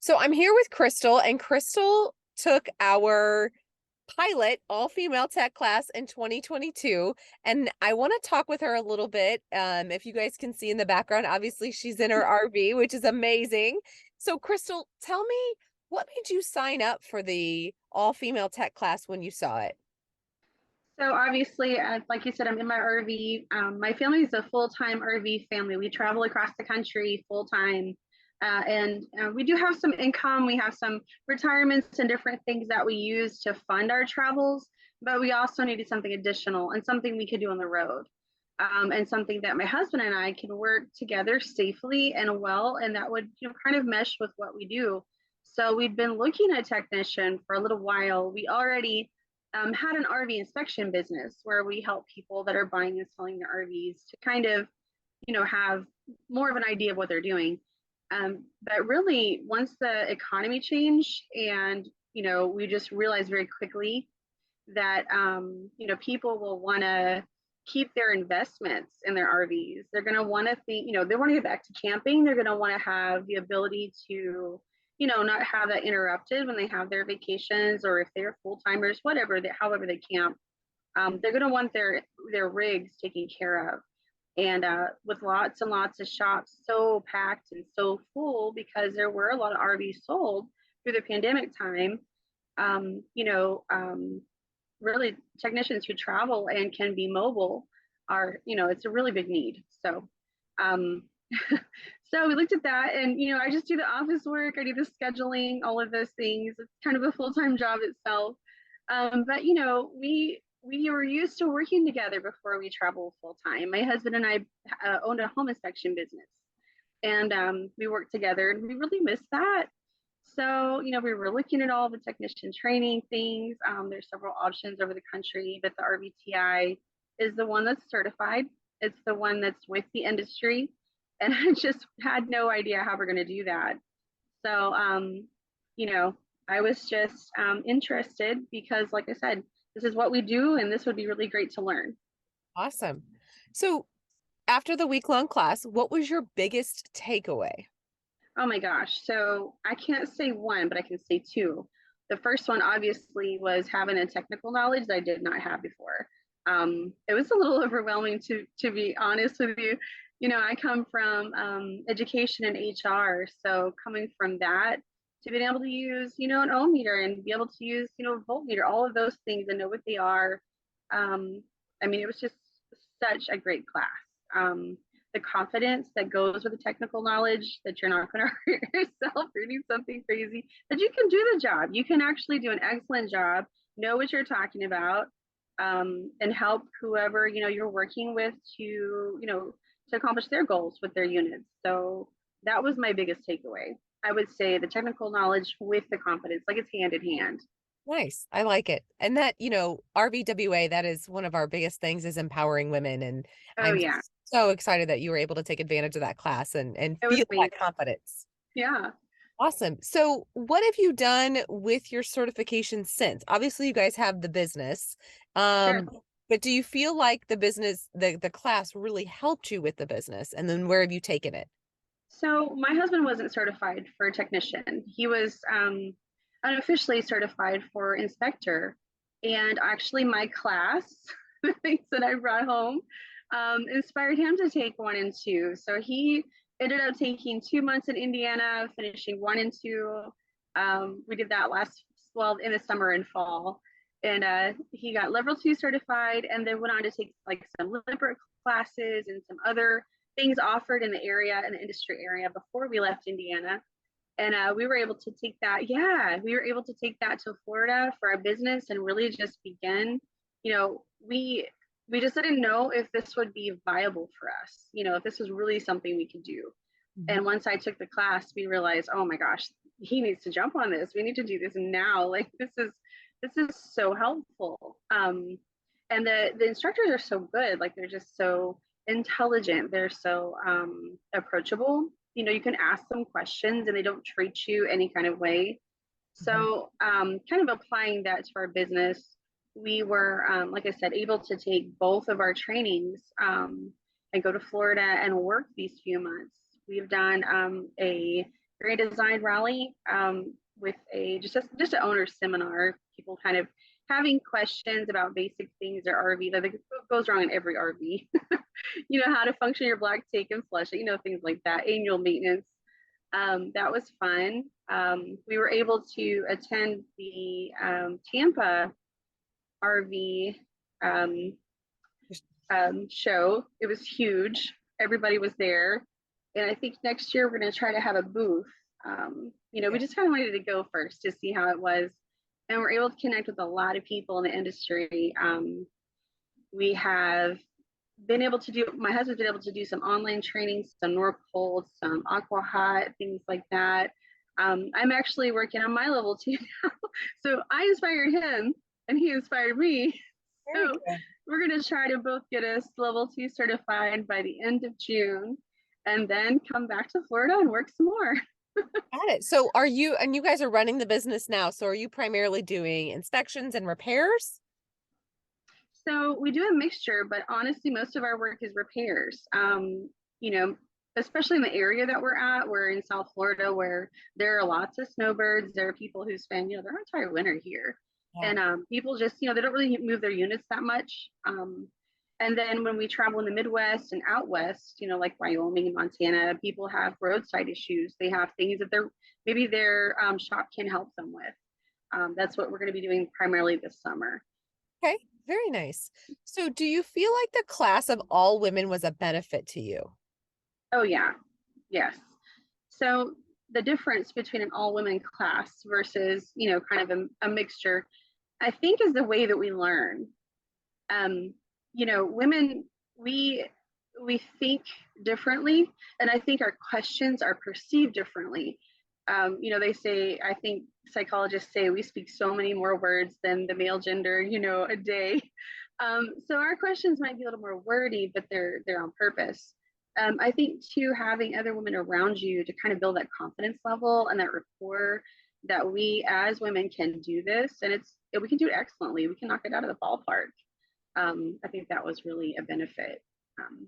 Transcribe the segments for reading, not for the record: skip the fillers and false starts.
So I'm here with Krystal, and Krystal took our pilot all-female tech class in 2022, and I want to talk with her a little bit. If you guys can see in the background, obviously she's in her RV, which is amazing. So Krystal, tell me, what made you sign up for the all-female tech class when you saw it? So obviously, like you said, I'm in my RV. My family is a full-time RV family. We travel across the country full-time, and we do have some income. We have some retirements and different things that we use to fund our travels, but we also needed something additional and something we could do on the road, and something that my husband and I can work together safely and well, and that would kind of mesh with what we do. So we've been looking at technician for a little while. We already had an RV inspection business where we help people that are buying and selling their RVs to kind of, have more of an idea of what they're doing. But really, once the economy changed and, we just realized very quickly that, people will want to keep their investments in their RVs. They're going to want to think, they want to get back to camping. They're going to want to have the ability to, not have that interrupted when they have their vacations or if they're full timers, whatever, however they camp. They're going to want their rigs taken care of. And with lots and lots of shops so packed and so full because there were a lot of RVs sold through the pandemic time, um, you know, um, really technicians who travel and can be mobile are, it's a really big need. So, um, so we looked at that and, I just do the office work. I do the scheduling, all of those things. It's kind of a full-time job itself. But, we were used to working together before we traveled full time. My husband and I owned a home inspection business and we worked together and we really missed that. So, we were looking at all the technician training things. There's several options over the country, but the RVTI is the one that's certified. It's the one that's with the industry. And I just had no idea how we're going to do that. So, you know, I was just interested because, like I said, this is what we do, and this would be really great to learn. Awesome. So after the week-long class, what was your biggest takeaway? Oh my gosh. So I can't say one, but I can say two. The first one obviously was having a technical knowledge that I did not have before. It was a little overwhelming to be honest with you. I come from education and HR, so coming from that to being able to use, an ohm meter and be able to use, voltmeter, all of those things and know what they are. Um, I mean, it was just such a great class. The confidence that goes with the technical knowledge that you're not going to hurt yourself reading something crazy, that you can do the job. You can actually do an excellent job, know what you're talking about, and help whoever, you're working with to accomplish their goals with their units. So that was my biggest takeaway. I would say the technical knowledge with the confidence, like it's hand in hand. Nice. I like it. And that, RVWA, that is one of our biggest things is empowering women. And Oh I'm yeah, so excited that you were able to take advantage of that class and it was feel that amazing. confidence. Yeah. Awesome. So what have you done with your certification since? Obviously, you guys have the business. Sure. But do you feel like the class really helped you with the business? And then where have you taken it? So my husband wasn't certified for a technician. He was unofficially certified for inspector. And actually, my class, the things that I brought home, inspired him to take one and two. So he ended up taking 2 months in Indiana, finishing one and two. We did that well, in the summer and fall. And he got level two certified and then went on to take like some liberate classes and some other things offered in the area, in the industry area before we left Indiana. And we were able to take that. Yeah, we were able to take that to Florida for our business and really just begin. We just didn't know if this would be viable for us. If this was really something we could do. Mhm. And once I took the class, we realized, oh my gosh, he needs to jump on this. We need to do this now. Like this is so helpful. And the instructors are so good. Like they're just so intelligent. They're so approachable. You can ask them questions and they don't treat you any kind of way. Mhm. So, kind of applying that to our business, we were, like I said, able to take both of our trainings and go to Florida and work these few months. We've done a Grand Design Rally with just an owner seminar. People kind of having questions about basic things or RV that goes wrong in every RV. How to function your black tank and flush it. Things like that. Annual maintenance. That was fun. We were able to attend the Tampa RV um, show. It was huge. Everybody was there. And I think next year we're going to try to have a booth. We just kind of wanted to go first to see how it was. And we're able to connect with a lot of people in the industry. We have been able to do, my husband's been able to do some online training, some North Pole, some Aqua Hot, things like that. I'm actually working on my level 2 now. So I inspired him and he inspired me. Very So good. we're going to try to both get us level 2 certified by the end of June and then come back to Florida and work some more. Got it. So are you, and you guys are running the business now, so are you primarily doing inspections and repairs? So we do a mixture, but honestly, most of our work is repairs. You know, Especially in the area that we're at, we're in South Florida where there are lots of snowbirds. There are people who spend, their entire winter here. Yeah. And people just, they don't really move their units that much. And then when we travel in the Midwest and out west, like Wyoming and Montana, people have roadside issues. They have things that maybe their shop can help them with. That's what we're going to be doing primarily this summer. Okay, very nice. So do you feel like the class of all women was a benefit to you? Oh yeah, yes. So the difference between an all women class versus, kind of a mixture, I think is the way that we learn. Women, we think differently, and I think our questions are perceived differently. They say, I think psychologists say we speak so many more words than the male gender, a day. So our questions might be a little more wordy, but they're on purpose. I think too, having other women around you to kind of build that confidence level and that rapport that we as women can do this, and we can do it excellently. We can knock it out of the ballpark. I think that was really a benefit. Um,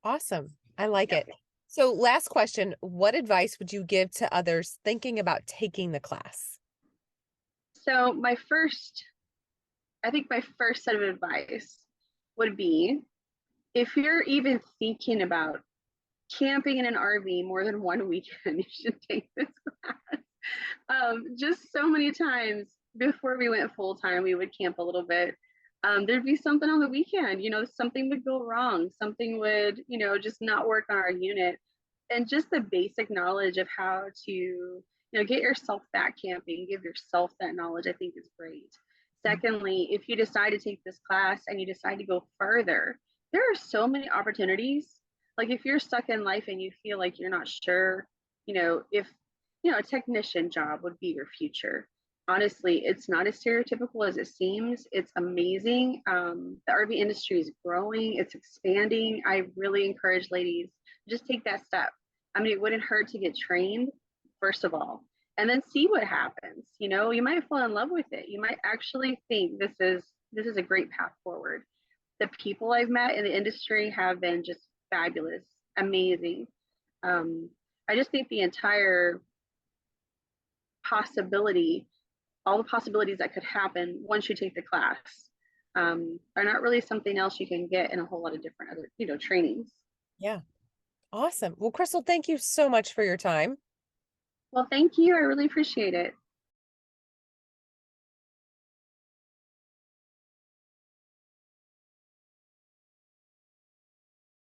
Awesome. I like yeah. it. So last question, what advice would you give to others thinking about taking the class? So I think my first set of advice would be if you're even thinking about camping in an RV more than one weekend, you should take this class. Just so many times before we went full time, we would camp a little bit. There'd be something on the weekend, something would go wrong, something would, just not work on our unit. And just the basic knowledge of how to, get yourself back camping, give yourself that knowledge, I think is great. Secondly, if you decide to take this class and you decide to go further, there are so many opportunities. Like if you're stuck in life and you feel like you're not sure, if, a technician job would be your future. Honestly, it's not as stereotypical as it seems. It's amazing. The RV industry is growing, it's expanding. I really encourage ladies, just take that step. I mean, it wouldn't hurt to get trained, first of all, and then see what happens. You might fall in love with it. You might actually think this is a great path forward. The people I've met in the industry have been just fabulous, amazing. Um, I just think the entire possibility, all the possibilities that could happen once you take the class, are not really something else you can get in a whole lot of different other, trainings. Yeah. Awesome. Well, Krystal, thank you so much for your time. Well, thank you. I really appreciate it.